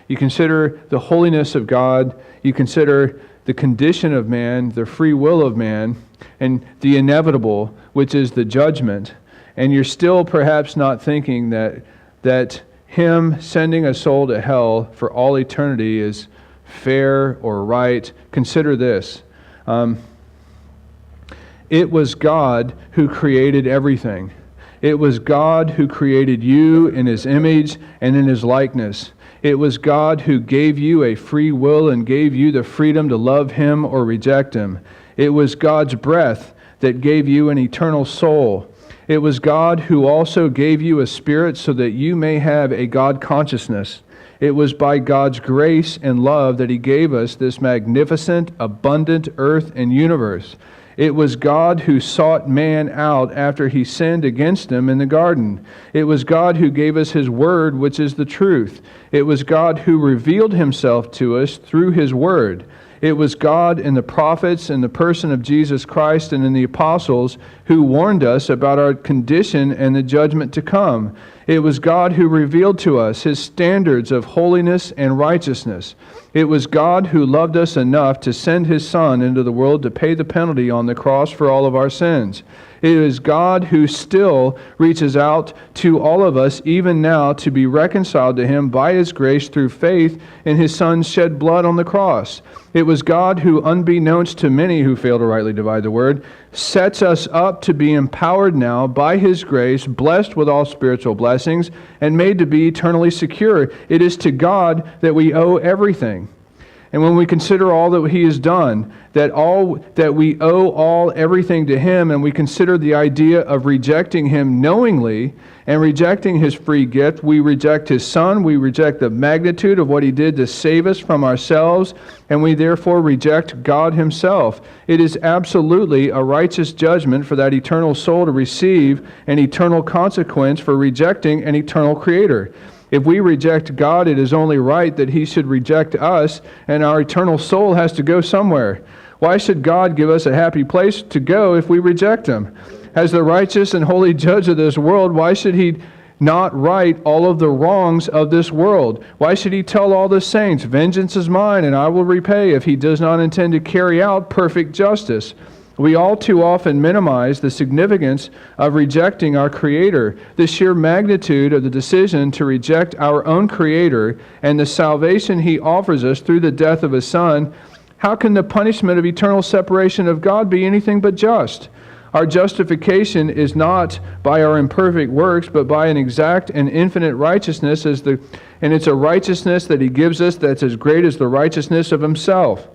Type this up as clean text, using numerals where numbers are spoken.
You consider the holiness of God. You consider the condition of man, the free will of man, and the inevitable, which is the judgment. And you're still perhaps not thinking that him sending a soul to hell for all eternity is fair or right. Consider this. It was God who created everything. It was God who created you in His image and in His likeness. It was God who gave you a free will and gave you the freedom to love Him or reject Him. It was God's breath that gave you an eternal soul. It was God who also gave you a spirit so that you may have a God consciousness. It was by God's grace and love that He gave us this magnificent, abundant earth and universe. It was God who sought man out after he sinned against him in the garden. It was God who gave us His word, which is the truth. It was God who revealed Himself to us through His word. It was God in the prophets, in the person of Jesus Christ, and in the apostles who warned us about our condition and the judgment to come. It was God who revealed to us His standards of holiness and righteousness. It was God who loved us enough to send His Son into the world to pay the penalty on the cross for all of our sins. It is God who still reaches out to all of us even now to be reconciled to Him by His grace through faith in His Son's shed blood on the cross. It was God who, unbeknownst to many who fail to rightly divide the word, sets us up to be empowered now by His grace, blessed with all spiritual blessings, and made to be eternally secure. It is to God that we owe everything. And when we consider all that He has done, that we owe everything to Him, and we consider the idea of rejecting Him knowingly and rejecting His free gift, we reject His Son, we reject the magnitude of what He did to save us from ourselves, and we therefore reject God Himself. It is absolutely a righteous judgment for that eternal soul to receive an eternal consequence for rejecting an eternal Creator. If we reject God, it is only right that He should reject us, and our eternal soul has to go somewhere. Why should God give us a happy place to go if we reject Him? As the righteous and holy judge of this world, why should He not right all of the wrongs of this world? Why should He tell all the saints, "Vengeance is mine, and I will repay," if He does not intend to carry out perfect justice? We all too often minimize the significance of rejecting our Creator, the sheer magnitude of the decision to reject our own Creator and the salvation He offers us through the death of His Son. How can the punishment of eternal separation of God be anything but just? Our justification is not by our imperfect works, but by an exact and infinite righteousness, and it's a righteousness that He gives us that's as great as the righteousness of Himself.